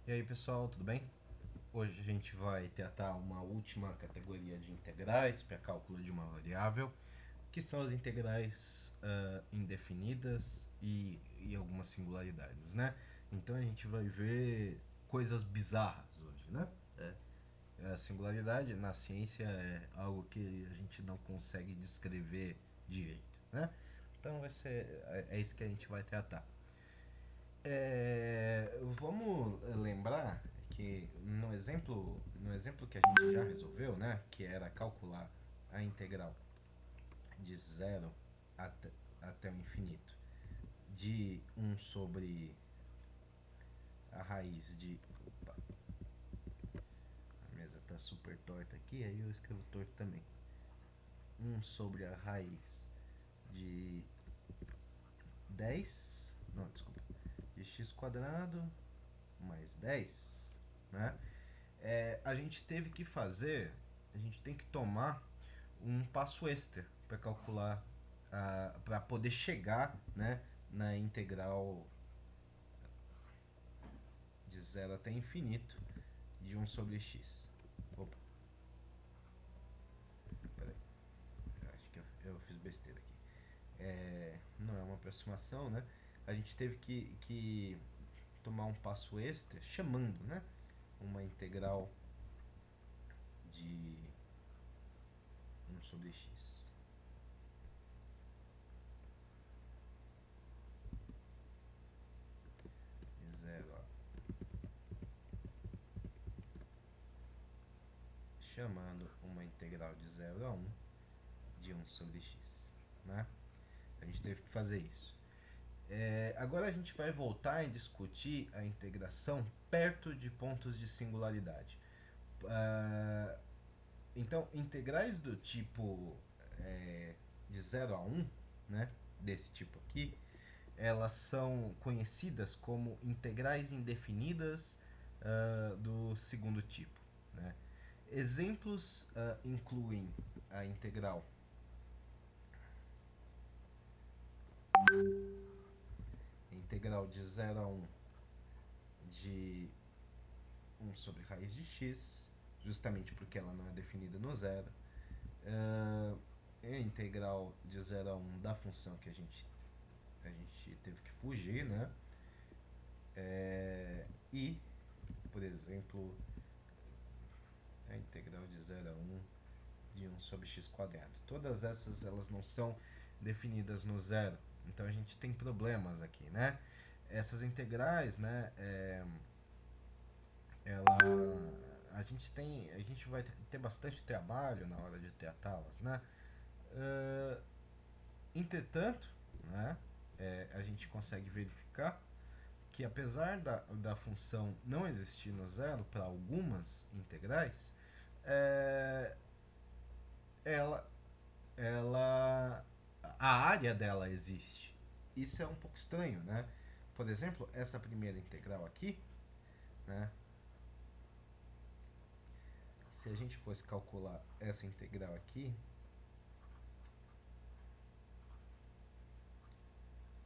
E aí pessoal, tudo bem? Hoje a gente vai tratar uma última categoria de integrais para cálculo de uma variável, que são as integrais indefinidas e algumas singularidades, né? Então a gente vai ver coisas bizarras hoje, né? A singularidade na ciência é algo que a gente não consegue descrever direito, né? Então é isso que a gente vai tratar. Vamos lembrar que no exemplo que a gente já resolveu, né, que era calcular a integral de zero até, até o infinito de um sobre a raiz de... Opa, a mesa está super torta aqui, aí eu escrevo torto também. Um sobre a raiz de 10, não, desculpa, de x quadrado mais 10, né? A gente teve que fazer, a gente tem que tomar um passo extra para calcular, para poder chegar, né, na integral de zero até infinito de um sobre x. Opa, peraí, acho que eu fiz besteira aqui. Não é uma aproximação, né? A gente teve que tomar um passo extra chamando, né, uma integral de um sobre x. Zero, chamando uma integral de 0 a 1 de 1 sobre x, né? A gente teve que fazer isso. Agora a gente vai voltar e discutir a integração perto de pontos de singularidade. Então, integrais do tipo de 0 a 1, né, desse tipo aqui, elas são conhecidas como integrais indefinidas do segundo tipo, né? Exemplos incluem a integral de 0 a 1 de 1 sobre raiz de x, justamente porque ela não é definida no zero. É a integral de 0 a 1 da função que a gente teve que fugir, né? E, por exemplo, a integral de 0 a 1 de 1 sobre x quadrado. Todas essas elas não são definidas no zero, então a gente tem problemas aqui, né? Essas integrais, né, ela, a gente vai ter bastante trabalho na hora de tratá-las, né? Entretanto, né, a gente consegue verificar que apesar da função não existir no zero para algumas integrais, é, ela, ela, a área dela existe. Isso é um pouco estranho, né? Por exemplo, essa primeira integral aqui, né? Se a gente fosse calcular essa integral aqui,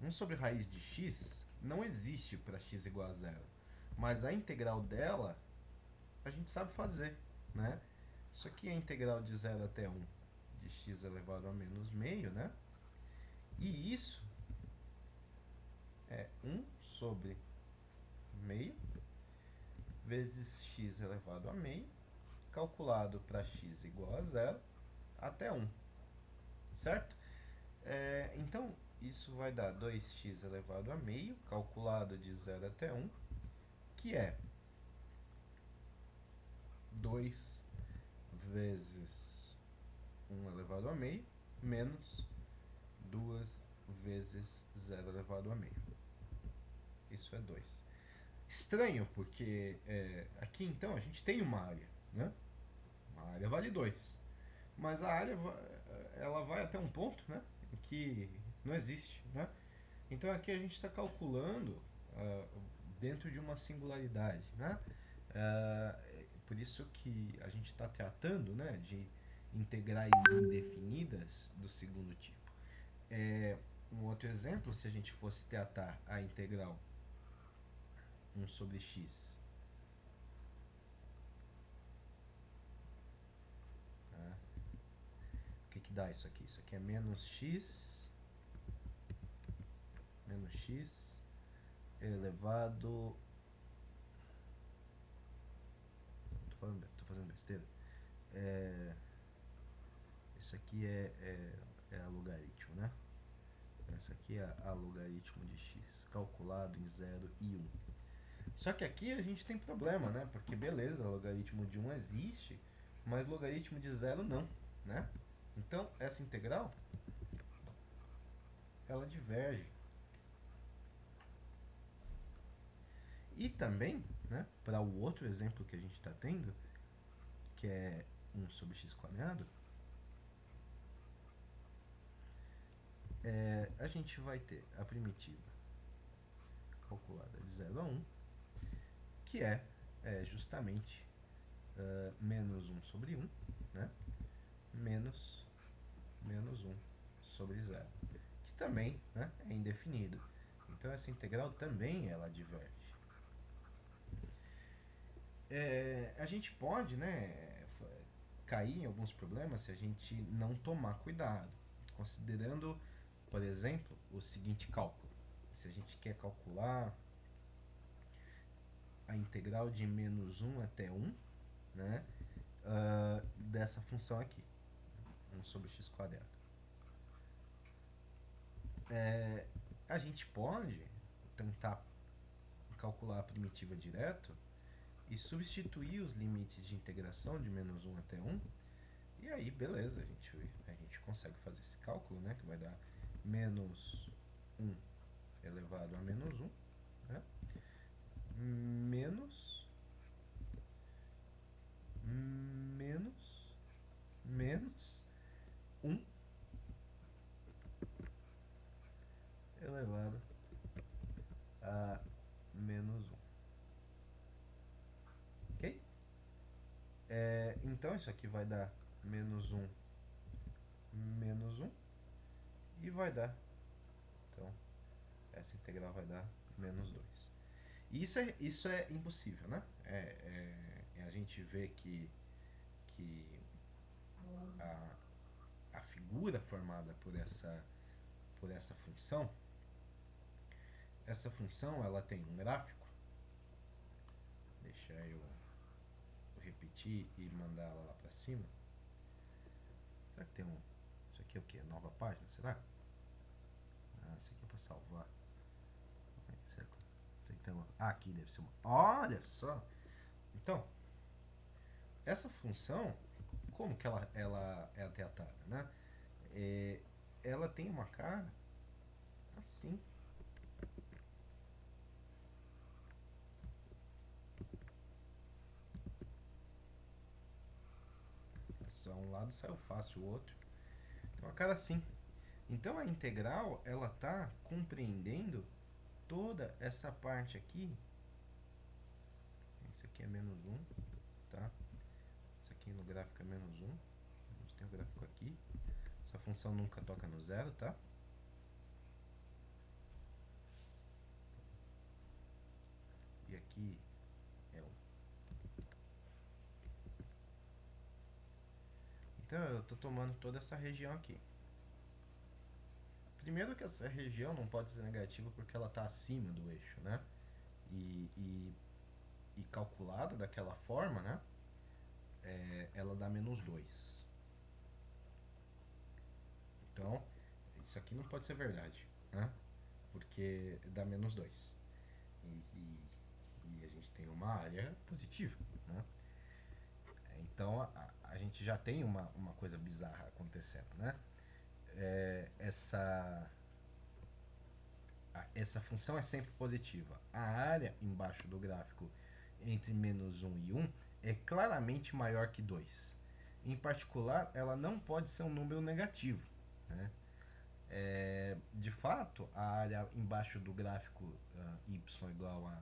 1 sobre raiz de x não existe para x igual a zero. Mas a integral dela, a gente sabe fazer, né? Isso aqui é a integral de 0 até 1 de x elevado a menos meio, né? E isso é 1 sobre meio vezes x elevado a meio, calculado para x igual a zero até 1, certo? Então, isso vai dar 2x elevado a meio, calculado de 0 até 1, que é 2 vezes 1 elevado a meio, menos 2 vezes 0 elevado a meio. Isso é 2. Estranho, porque aqui então a gente tem uma área, né? Uma área vale 2. Mas a área ela vai até um ponto, né, em que não existe, né? Então aqui a gente está calculando dentro de uma singularidade, né? Por isso que a gente está tratando, né, de integrais indefinidas do segundo tipo. Um outro exemplo, se a gente fosse tratar a integral 1 sobre x que dá isso aqui? Isso aqui é menos x elevado... Tô fazendo besteira. Isso aqui é a logaritmo, né? Essa aqui é a logaritmo de x, calculado em 0 e 1. Só que aqui a gente tem problema, né? Porque beleza, logaritmo de 1 existe, mas logaritmo de 0 não, né? Então, essa integral, ela diverge. E também, né, para o outro exemplo que a gente está tendo, que é 1 sobre x², a gente vai ter a primitiva calculada de 0 a 1, que é justamente menos 1 sobre 1, né, menos 1 sobre 0, que também, né, é indefinido. Então, essa integral também ela diverge. A gente pode, né, cair em alguns problemas se a gente não tomar cuidado, considerando, por exemplo, o seguinte cálculo. Se a gente quer calcular a integral de menos 1 até 1, né, dessa função aqui, 1 sobre x². A gente pode tentar calcular a primitiva direto e substituir os limites de integração de menos 1 até 1, e aí beleza, a gente consegue fazer esse cálculo, né, que vai dar menos 1 elevado a menos 1, né, menos 1 elevado a menos 1. Ok? Então, isso aqui vai dar menos 1, e vai dar, então, essa integral vai dar menos 2. E isso é impossível, né? A gente vê que a figura formada por essa função, ela tem um gráfico. Deixa eu repetir e mandar ela lá para cima. Será que tem um... Isso aqui é o que? Nova página, será? Isso aqui é para salvar. Então, aqui deve ser uma... Olha só! Então, essa função, como que ela é tratada, né? Ela tem uma cara assim. Só um lado saiu fácil, o outro tem uma cara assim. Então a integral, ela está compreendendo toda essa parte aqui. Isso aqui é menos 1, tá? Isso aqui no gráfico é menos 1. A gente tem o gráfico aqui. Essa função nunca toca no zero, tá? E aqui é 1. Então eu estou tomando toda essa região aqui. Primeiro que essa região não pode ser negativa porque ela está acima do eixo, né? E calculada daquela forma, né? Ela dá menos 2. Então, isso aqui não pode ser verdade, né? Porque dá menos 2. E a gente tem uma área positiva, né? Então, a gente já tem uma coisa bizarra acontecendo, né? Essa função é sempre positiva. A área embaixo do gráfico entre menos 1 e 1 é claramente maior que 2. Em particular, ela não pode ser um número negativo, né? De fato, a área embaixo do gráfico y igual a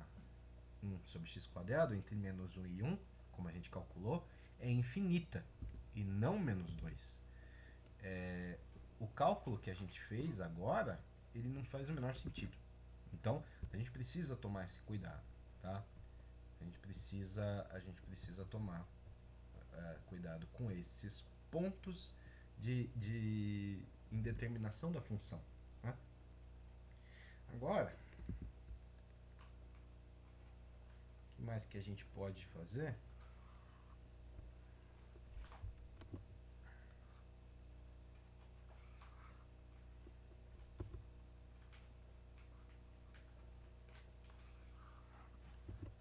1 sobre x² entre menos 1 e 1, como a gente calculou, é infinita e não menos 2. O cálculo que a gente fez agora, ele não faz o menor sentido. Então, a gente precisa tomar esse cuidado, tá? A gente precisa tomar cuidado com esses pontos de indeterminação da função. Né? Agora, o que mais que a gente pode fazer?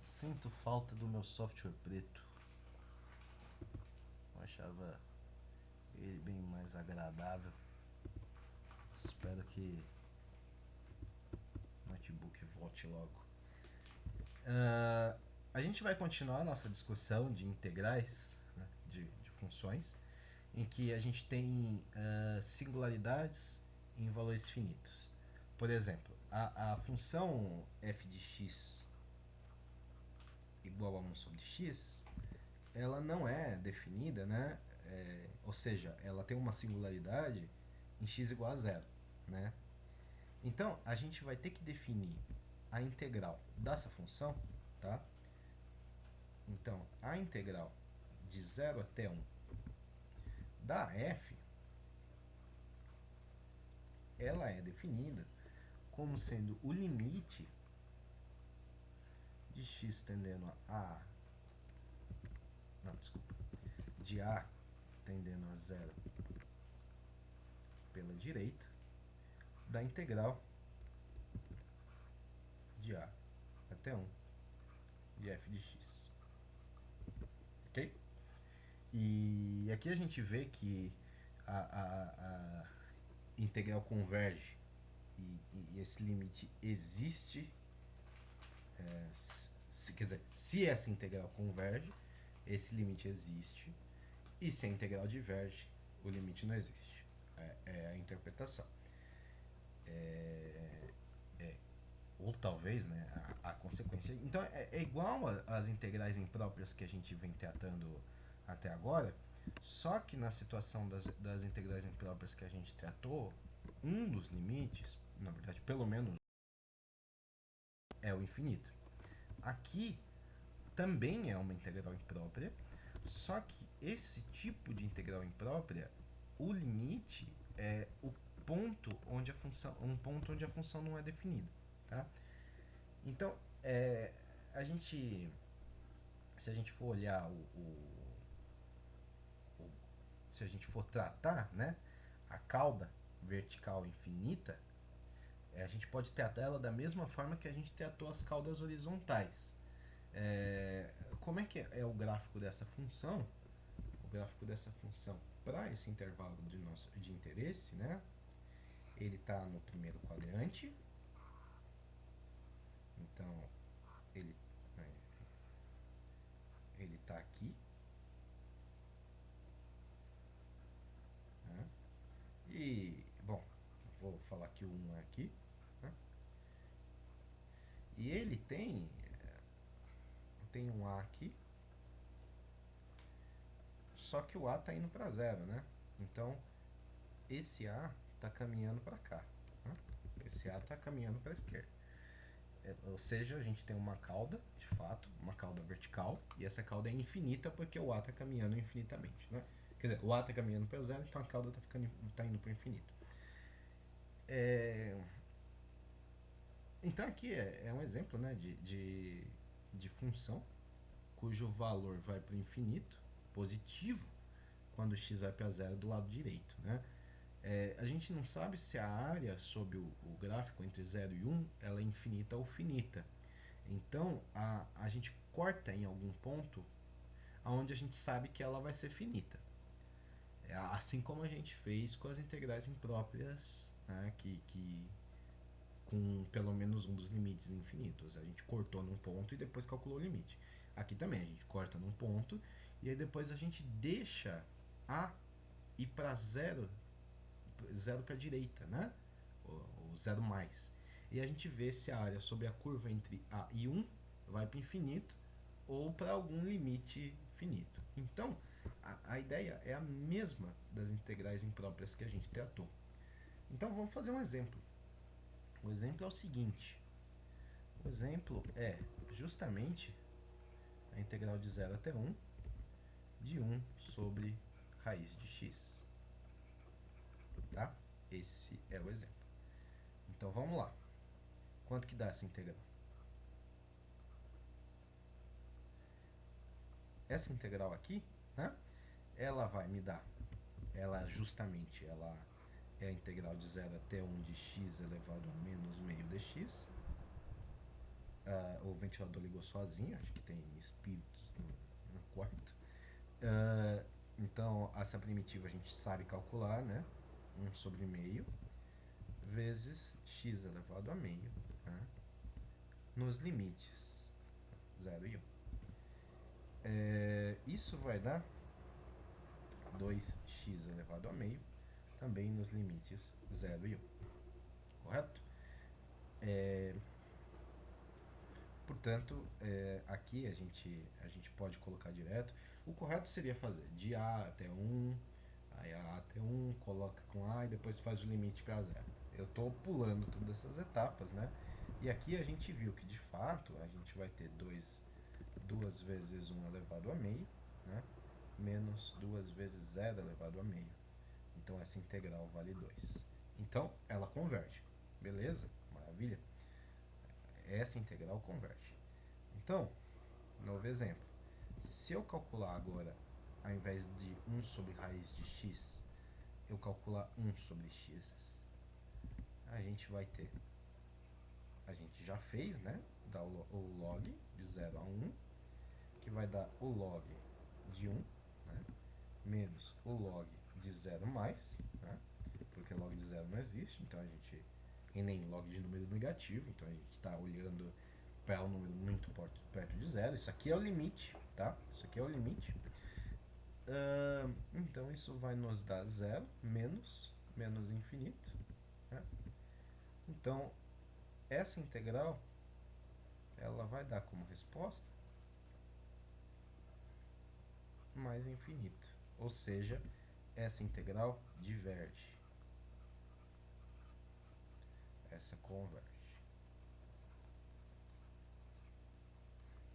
Sinto falta do meu software preto. Eu achava ele bem mais agradável. Espero que o notebook volte logo. A gente vai continuar a nossa discussão de integrais, né, de funções, em que a gente tem singularidades em valores finitos. Por exemplo, a função f de x igual a 1 sobre x, ela não é definida, né? Ou seja, ela tem uma singularidade em x igual a zero, né? Então, a gente vai ter que definir a integral dessa função, tá? Então, a integral de 0 até 1 da f, ela é definida como sendo o limite de x tendendo a... Não, desculpa. De a tendendo a 0 pela direita, da integral de a até 1 de f de x. Ok? E aqui a gente vê que a integral converge e esse limite existe. Quer dizer, se essa integral converge, esse limite existe. E se a integral diverge, o limite não existe. É a interpretação. Ou talvez, né, a consequência. Então é igual às integrais impróprias que a gente vem tratando até agora, só que na situação das integrais impróprias que a gente tratou, um dos limites, na verdade, pelo menos, é o infinito. Aqui também é uma integral imprópria, só que esse tipo de integral imprópria, o limite é o ponto onde a função, um ponto onde a função não é definida, tá? Então, a gente, se a gente for olhar se a gente for tratar, né, a cauda vertical infinita, a gente pode tratar ela da mesma forma que a gente tratou as caudas horizontais. Como é que é o gráfico dessa função? O gráfico dessa função para esse intervalo de interesse, né? Ele está no primeiro quadrante. Então, ele está aqui. Né? E, bom, vou falar que o 1 é aqui. Né? E ele tem um A aqui. Só que o A está indo para zero, né? Então, esse A está caminhando para cá. Né? Esse A está caminhando para a esquerda. Ou seja, a gente tem uma cauda, de fato, uma cauda vertical, e essa cauda é infinita porque o A está caminhando infinitamente. Né? Quer dizer, o A está caminhando para zero, então a cauda está indo para o infinito. Então aqui é um exemplo, né, de função cujo valor vai para o infinito, positivo, quando x vai para zero do lado direito. Né? A gente não sabe se a área sob o gráfico entre 0 e 1 ela é infinita ou finita. Então a gente corta em algum ponto onde a gente sabe que ela vai ser finita. Assim como a gente fez com as integrais impróprias, né, com pelo menos um dos limites infinitos. A gente cortou num ponto e depois calculou o limite. Aqui também a gente corta num ponto e aí depois a gente deixa a ir para zero para a direita, né? O zero mais. E a gente vê se a área sobre a curva entre a e 1 vai para infinito ou para algum limite finito. Então, a ideia é a mesma das integrais impróprias que a gente tratou. Então, vamos fazer um exemplo. O exemplo é o seguinte. O exemplo é justamente a integral de 0 até 1 de 1 sobre raiz de x. tá? Esse é o exemplo. Então vamos lá. Quanto que dá essa integral? Essa integral aqui, né? Ela vai me dar, ela é a integral de 0 até 1 de x elevado a menos meio dx. O ventilador ligou sozinho, acho que tem espíritos no quarto. Então, essa primitiva a gente sabe calcular, né? 1 sobre meio vezes x elevado a meio, né? Nos limites 0 e 1. Isso vai dar 2x elevado a meio, também nos limites 0 e 1. Correto? Portanto, aqui a gente pode colocar direto. O correto seria fazer de A até 1, aí A até 1, coloca com A e depois faz o limite para 0. Eu estou pulando todas essas etapas, né? E aqui a gente viu que, de fato, a gente vai ter 2 vezes 1 elevado a meio, né? Menos 2 vezes 0 elevado a meio. Então, essa integral vale 2. Então, ela converge. Beleza? Maravilha? Essa integral converge. Então, novo exemplo. Se eu calcular agora, ao invés de 1 sobre raiz de x, eu calcular 1 sobre x, a gente vai ter, a gente já fez, né? Dá o log de 0 a 1, que vai dar o log de 1, né? Menos o log de 0 mais, né? Porque log de 0 não existe, então a gente, e nem log de número negativo, então a gente está olhando para um número muito perto de 0. Isso aqui é o limite, tá? Isso aqui é o limite. Então isso vai nos dar 0 menos infinito, né? Então essa integral ela vai dar como resposta mais infinito, ou seja, essa integral diverge, essa converge.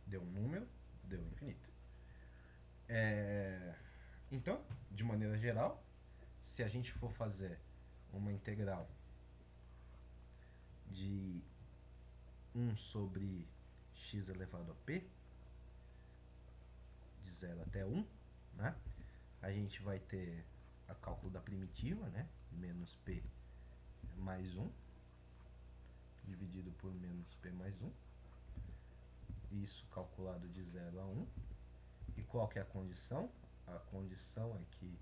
Deu um número, deu infinito. Então, de maneira geral, se a gente for fazer uma integral de 1 sobre x elevado a p, de 0 até 1, né? A gente vai ter a cálculo da primitiva, né? Menos p mais 1, dividido por menos p mais 1. Isso calculado de 0 a 1. E qual que é a condição? A condição é que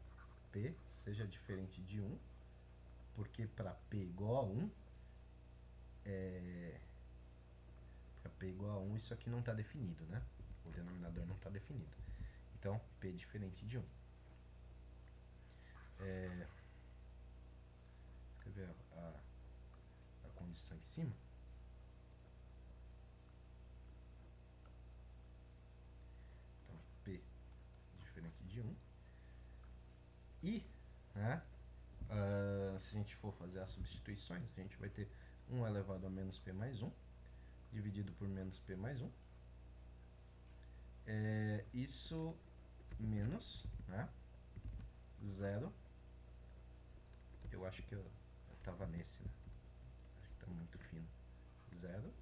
p seja diferente de 1, porque para p igual a 1, para p igual a 1, isso aqui não está definido, né? O denominador não está definido. Então, p é diferente de 1. Escrever a condição em cima. Então, p é diferente de 1. E, né, se a gente for fazer as substituições, a gente vai ter 1 elevado a menos p mais 1, dividido por menos p mais 1. Isso menos, né, 0. Eu acho que eu estava nesse, né? Acho que está muito fino. 0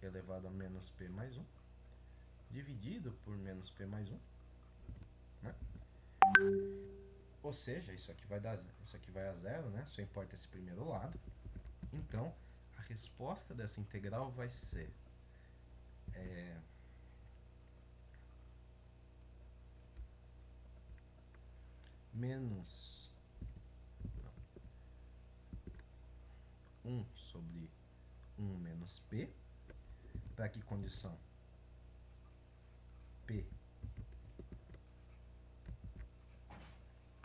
elevado a menos p mais 1, dividido por menos p mais 1, né? Ou seja, isso aqui vai a 0, né? Só importa esse primeiro lado. Então, a resposta dessa integral vai ser menos 1 sobre 1 menos p. Para que condição? P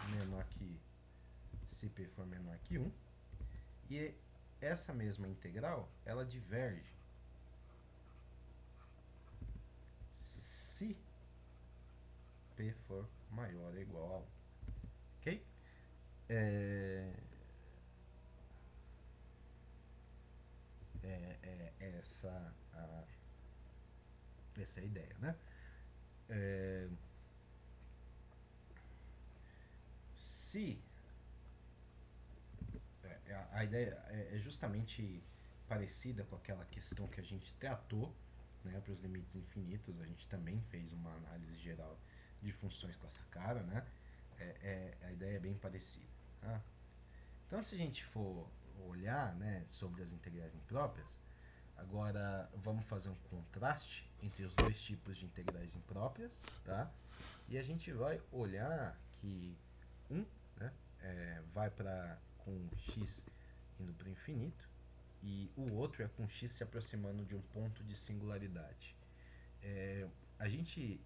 menor que, se p for menor que 1. E essa mesma integral, ela diverge se p for maior ou igual a 1. Ok? Essa é a ideia, né? se a ideia é justamente parecida com aquela questão que a gente tratou, né, para os limites infinitos, a gente também fez uma análise geral de funções com essa cara, né? A ideia é bem parecida. Tá? Então, se a gente for olhar, né, sobre as integrais impróprias, agora vamos fazer um contraste entre os dois tipos de integrais impróprias, tá? E a gente vai olhar que né, vai para com x indo para o infinito e o outro é com x se aproximando de um ponto de singularidade. A gente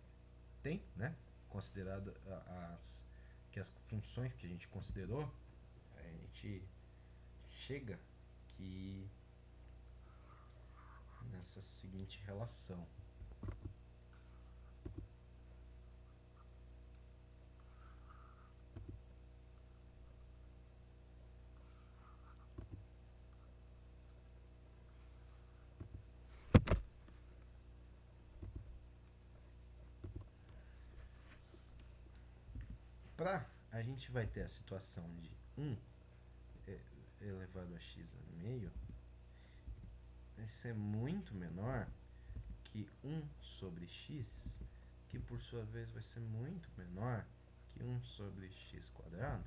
tem, né, considerado que as funções que a gente considerou, a gente chega que nessa seguinte relação. A gente vai ter a situação de 1 elevado a x a meio, vai ser muito menor que 1 sobre x, que por sua vez vai ser muito menor que 1 sobre x quadrado.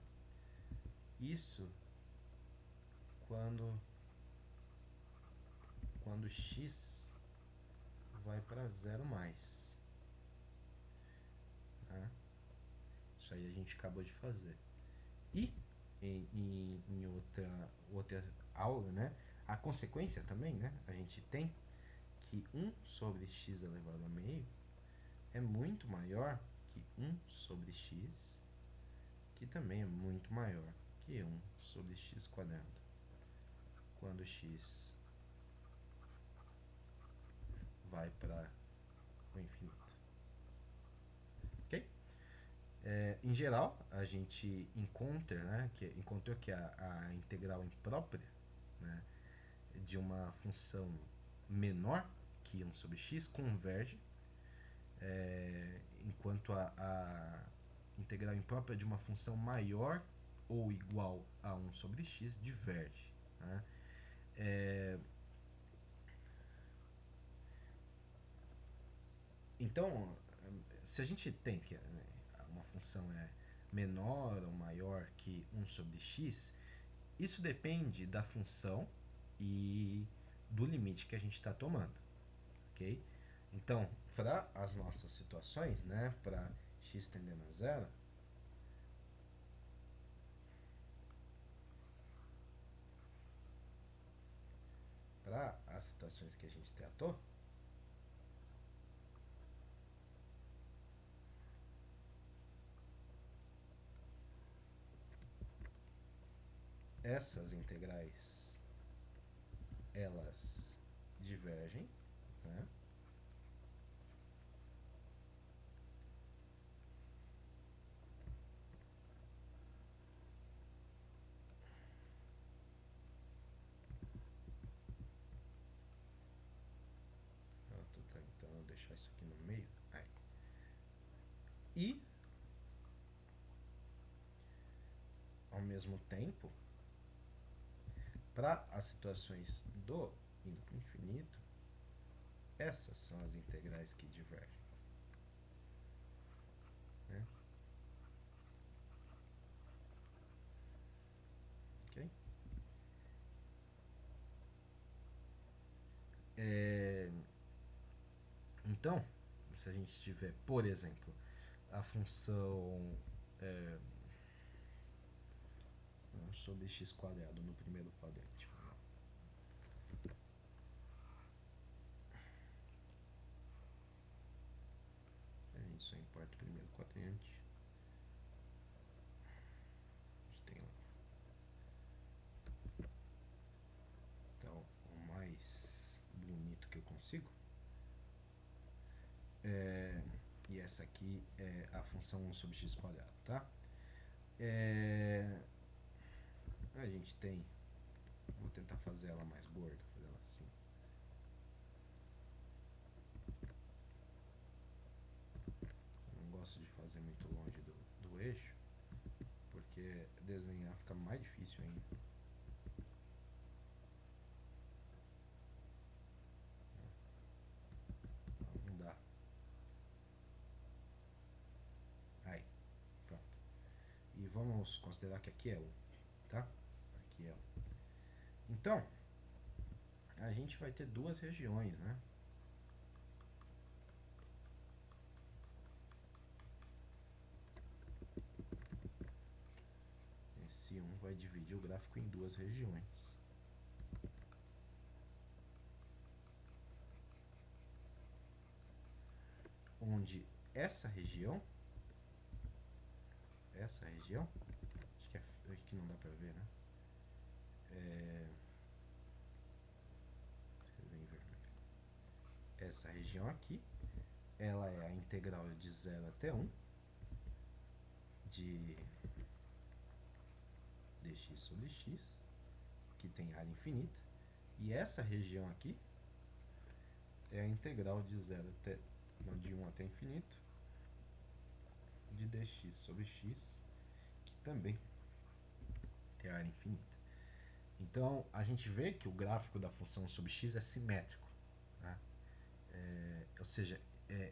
Isso quando x vai para 0 mais. Tá? Isso aí a gente acabou de fazer. E em outra aula, né, a consequência também, né, a gente tem que 1 sobre x elevado a meio é muito maior que 1 sobre x, que também é muito maior que 1 sobre x quadrado, quando x vai para o infinito. Ok? Em geral, a gente encontra, né, encontrou que a integral imprópria, né, de uma função menor que 1 sobre x converge, enquanto a integral imprópria de uma função maior ou igual a 1 sobre x diverge. Né? Então, se a gente tem que uma função é menor ou maior que 1 sobre x, isso depende da função e do limite que a gente está tomando. Ok? Então, para as nossas situações, né, para x tendendo a zero, para as situações que a gente tratou, essas integrais elas divergem, né? Eu tô tentando deixar isso aqui no meio. Aí. E, ao mesmo tempo, para as situações do indo para o infinito, essas são as integrais que divergem. Né? Ok? Então, se a gente tiver, por exemplo, a função 1 sobre x quadrado no primeiro quadrante. A gente só importa o primeiro quadrante. A gente tem lá. Então, o mais bonito que eu consigo. E essa aqui é a função 1 sobre x quadrado, tá? A gente tem, vou tentar fazer ela mais gorda, fazer ela assim. Eu não gosto de fazer muito longe do eixo, porque desenhar fica mais difícil ainda. Não dá. Aí, pronto. E vamos considerar que aqui é 1, tá? Aqui é 1. Então, a gente vai ter duas regiões, né? Esse 1 vai dividir o gráfico em duas regiões. Onde essa região, acho que não dá pra ver, né? Essa região aqui, ela é a integral de 0 até 1 de dx sobre x, que tem área infinita, e essa região aqui é a integral de 1 até infinito de dx sobre x, que também tem área infinita. Então, a gente vê que o gráfico da função sobre x é simétrico, né? Ou seja,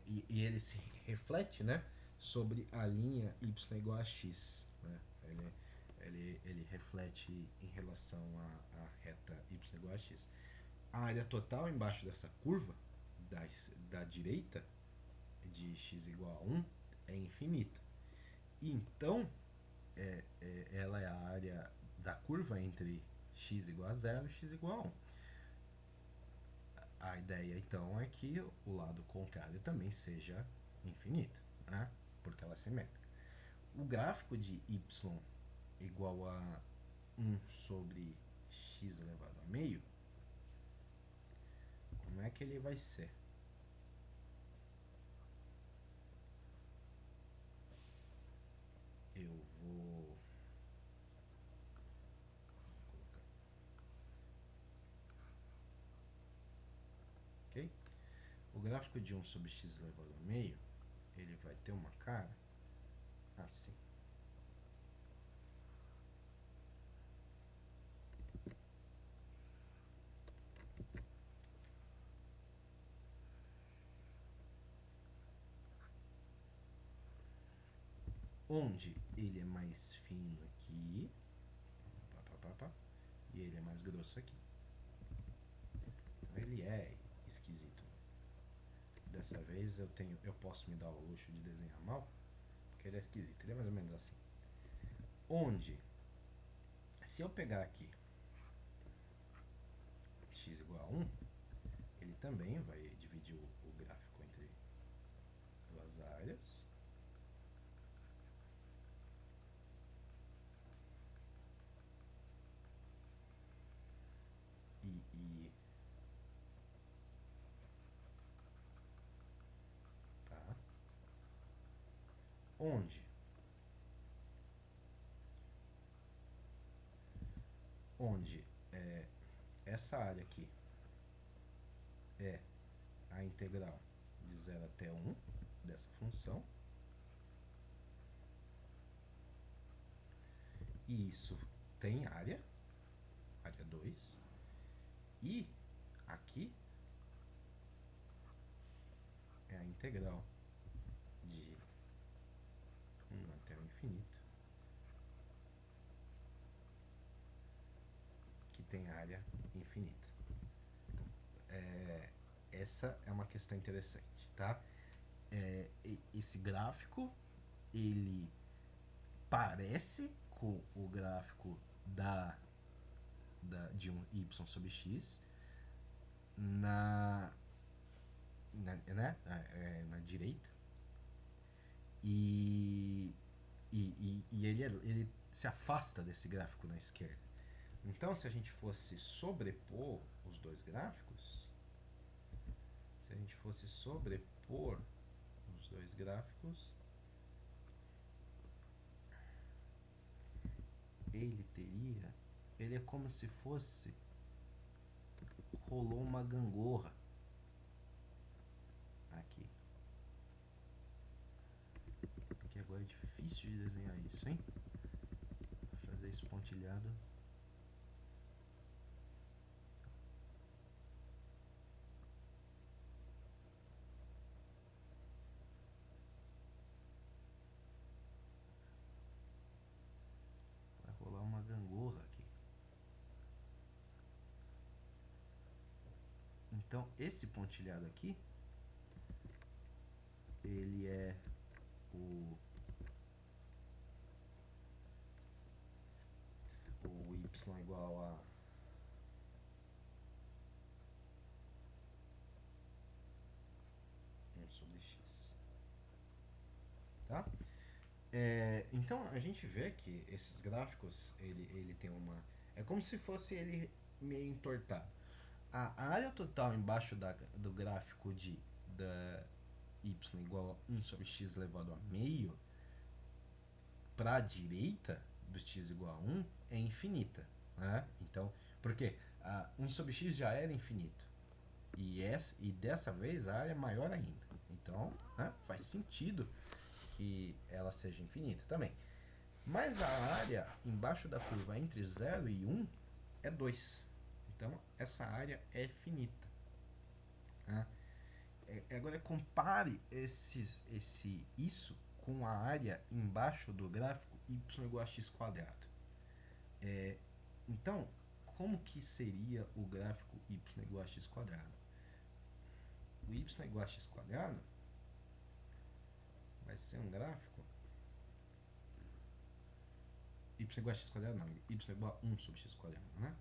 e ele se reflete, né, sobre a linha y igual a x, né? Ele reflete em relação à reta y igual a x. A área total embaixo dessa curva da direita, de x igual a 1, é infinita. Então, ela é a área da curva entre x igual a 0 e x igual a 1. A ideia, então, é que o lado contrário também seja infinito, né? Porque ela é simétrica. O gráfico de y igual a 1 sobre x elevado a meio, como é que ele vai ser? Eu vou colocar. Ok? O gráfico de 1 sobre x elevado a meio, ele vai ter uma cara assim. Onde ele é mais fino aqui, e ele é mais grosso aqui. Então ele é esquisito. Dessa vez eu posso me dar o luxo de desenhar mal, porque ele é esquisito. Ele é mais ou menos assim. Onde, se eu pegar aqui x igual a 1, ele também vai dividir o gráfico entre duas áreas. Tá? Onde essa área aqui é a integral de 0 até 1 dessa função. E isso tem área 2. E aqui é a integral de 1 até o infinito, que tem área infinita. Essa é uma questão interessante, tá? Esse gráfico, ele parece com o gráfico de um y sobre x na direita, e ele se afasta desse gráfico na esquerda. Então, se a gente fosse sobrepor os dois gráficos, ele é como se fosse, rolou uma gangorra aqui. Aqui agora é difícil de desenhar isso, hein? Vou esse pontilhado. Vai rolar uma gangorra aqui. Então, esse pontilhado aqui, ele é o y igual a 1 sobre x. Tá? Então, a gente vê que esses gráficos, ele tem uma... É como se fosse ele meio entortado. A área total embaixo do gráfico da y igual a 1 sobre x elevado a meio, para a direita do x igual a 1 é infinita. Né? Então, por quê? 1 sobre x já era infinito. E dessa vez a área é maior ainda. Então, né, faz sentido que ela seja infinita também. Mas a área embaixo da curva entre 0 e 1 é 2. Então, essa área é finita. Né? Agora, compare isso com a área embaixo do gráfico y igual a x quadrado. Então, como que seria o gráfico y igual a x quadrado? O y igual a x quadrado vai ser um gráfico y igual a x quadrado não, y igual a 1 sobre x quadrado, né?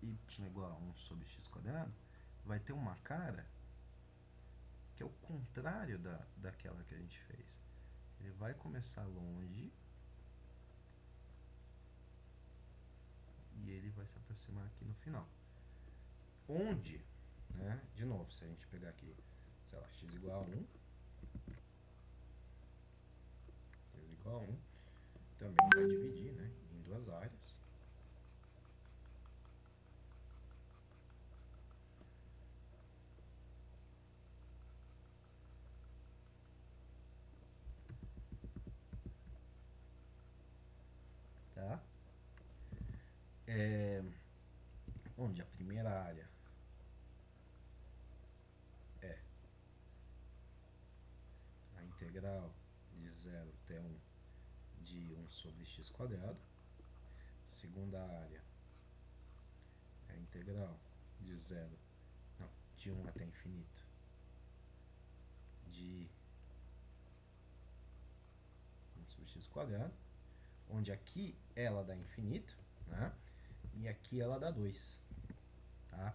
Y igual a 1 sobre x quadrado vai ter uma cara que é o contrário daquela que a gente fez. Ele vai começar longe e ele vai se aproximar aqui no final. Onde, né, de novo, se a gente pegar aqui, sei lá, x igual a 1, x igual a 1, também vai dividir, né, em duas áreas. Tá? Onde a primeira área é a integral de 0 até 1 de 1 sobre x quadrado. Segunda área é a integral de 1 até infinito de 1 sobre x quadrado, onde aqui ela dá infinito, né? E aqui ela dá 2. Tá?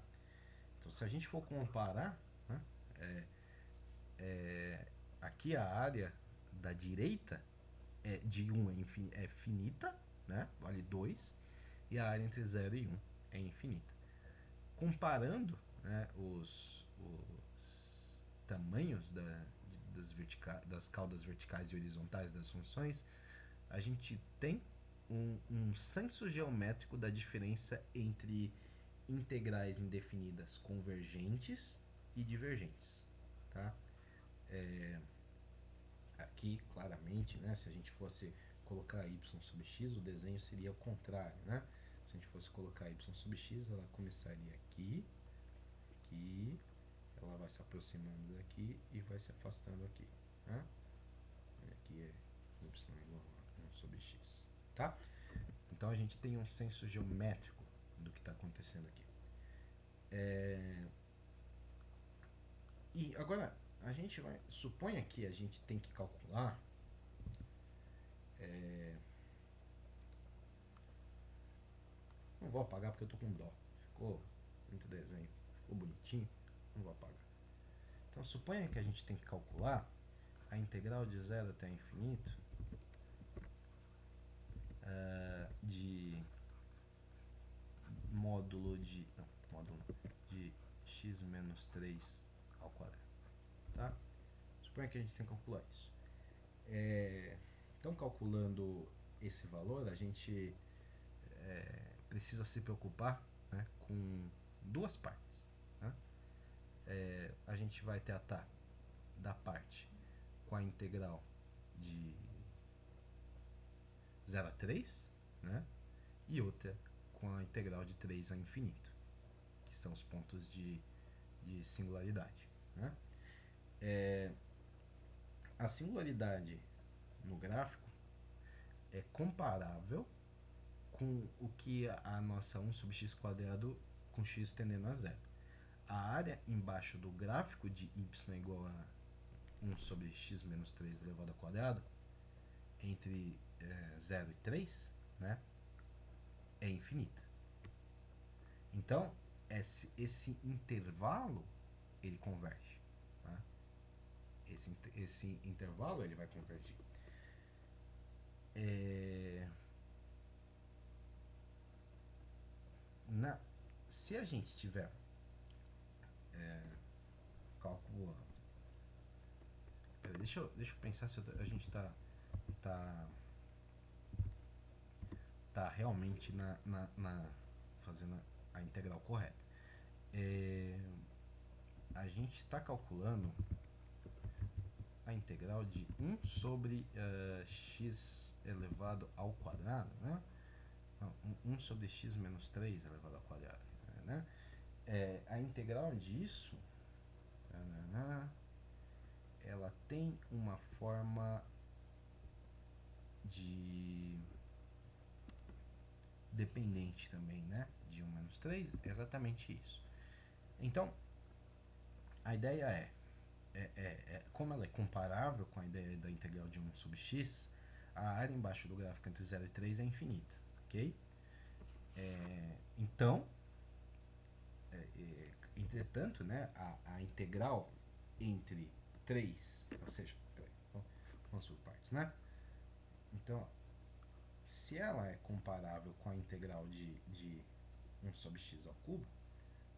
Então, se a gente for comparar, né, aqui a área da direita de 1 é finita, né? Vale 2, e a área entre 0 e 1 é infinita. Comparando, né, os tamanhos das caudas verticais e horizontais das funções, a gente tem um senso geométrico da diferença entre integrais indefinidas convergentes e divergentes. Tá? Aqui, claramente, né, se a gente fosse colocar y sobre x, o desenho seria o contrário. Né? Se a gente fosse colocar y sobre x, ela começaria aqui, ela vai se aproximando daqui e vai se afastando aqui. Né? Aqui é y igual a 1 sobre x. Tá? Então a gente tem um senso geométrico do que está acontecendo aqui. E agora a gente vai... Suponha que a gente tem que calcular... Não vou apagar porque eu tô com dó. Ficou muito desenho. Ficou bonitinho. Não vou apagar. Então suponha que a gente tem que calcular a integral de 0 até infinito de módulo de x menos 3 ao quadrado. Tá? Suponha que a gente tem que calcular isso. Então, calculando esse valor, a gente precisa se preocupar, né, com duas partes. Né? A gente vai tratar da parte com a integral de 0 a 3, né? E outra com a integral de 3 a infinito, que são os pontos de singularidade. Né? A singularidade no gráfico é comparável com o que a nossa 1 sobre x quadrado com x tendendo a zero. A área embaixo do gráfico de y é igual a 1 sobre x menos 3 elevado ao quadrado, entre 0 e 3, né, é infinita. Então, esse intervalo, ele converge. Tá? Esse intervalo, ele vai convergir. Se a gente tiver cálculo... Deixa eu pensar se a gente tá realmente fazendo a integral correta. A gente está calculando a integral de 1 sobre x elevado ao quadrado, né? Não, 1 sobre x menos 3 elevado ao quadrado. Né? A integral disso, ela tem uma forma de dependente também, né? De 1 menos 3, é exatamente isso. Então, a ideia como ela é comparável com a ideia da integral de 1 sobre x, a área embaixo do gráfico entre 0 e 3 é infinita, ok? Então, entretanto, né, a integral entre 3, ou seja, vamos por partes, né? Então, se ela é comparável com a integral de 1 sobre x ao cubo,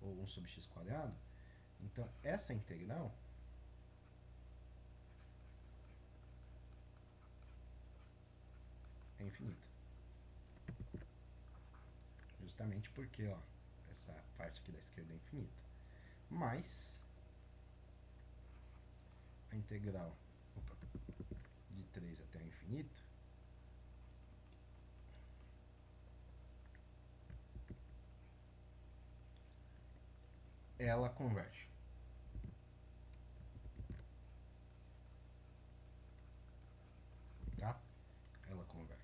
ou 1 sobre x quadrado, então essa integral é infinita. Justamente porque, ó, essa parte aqui da esquerda é infinita. Mas a integral de 3 até o infinito ela converge. Tá? Ela converge.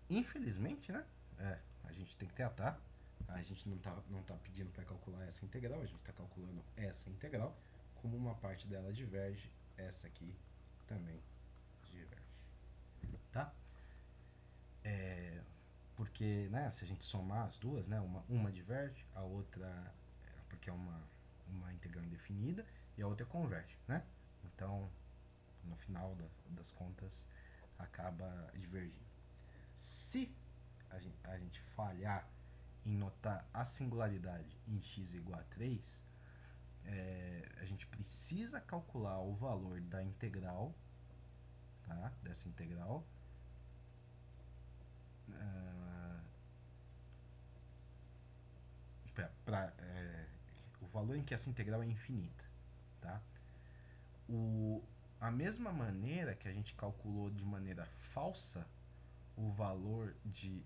Infelizmente, né? A gente tem que tratar. A gente não tá pedindo para calcular essa integral, a gente está calculando essa integral. Como uma parte dela diverge, essa aqui também diverge. Tá? Porque, né, se a gente somar as duas, né, uma diverge, a outra porque é uma integral indefinida, e a outra converge, né? Então, no final das contas, acaba divergindo. Se a gente falhar em notar a singularidade em x igual a 3, a gente precisa calcular o valor da integral, tá? Dessa integral, o valor em que essa integral é infinita, tá? A mesma maneira que a gente calculou de maneira falsa o valor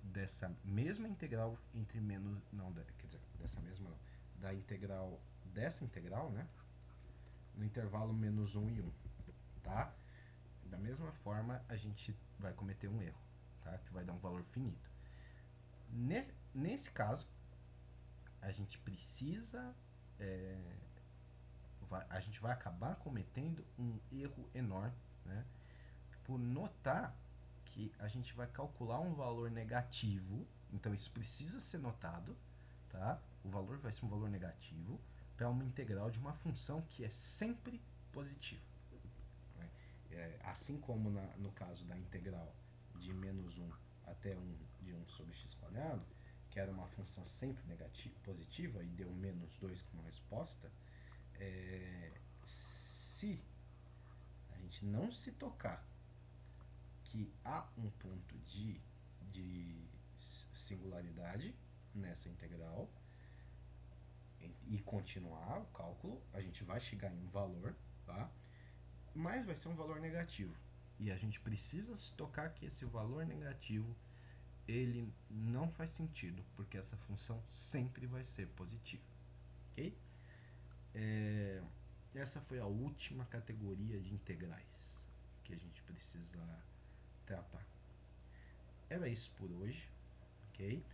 dessa mesma integral entre menos... Não, quer dizer, dessa mesma não. Dessa integral, né? No intervalo menos 1 e 1, tá? Da mesma forma, a gente vai cometer um erro, tá? Que vai dar um valor finito. Nesse caso, a gente precisa... a gente vai acabar cometendo um erro enorme, né? Por notar que a gente vai calcular um valor negativo, então isso precisa ser notado, tá? O valor vai ser um valor negativo para uma integral de uma função que é sempre positiva. Assim como no caso da integral de menos 1 até 1 de 1 sobre x quadrado, que era uma função sempre positiva e deu menos 2 como resposta, se a gente não se tocar que há um ponto de de singularidade nessa integral e continuar o cálculo, a gente vai chegar em um valor, tá? Mas vai ser um valor negativo. E a gente precisa se tocar que esse valor negativo ele não faz sentido, porque essa função sempre vai ser positiva, ok? Essa foi a última categoria de integrais que a gente precisa tratar. Era isso por hoje, ok?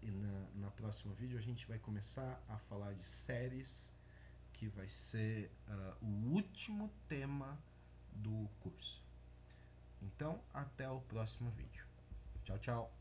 E na próxima vídeo a gente vai começar a falar de séries, que vai ser o último tema do curso. Então, até o próximo vídeo. Tchau, tchau!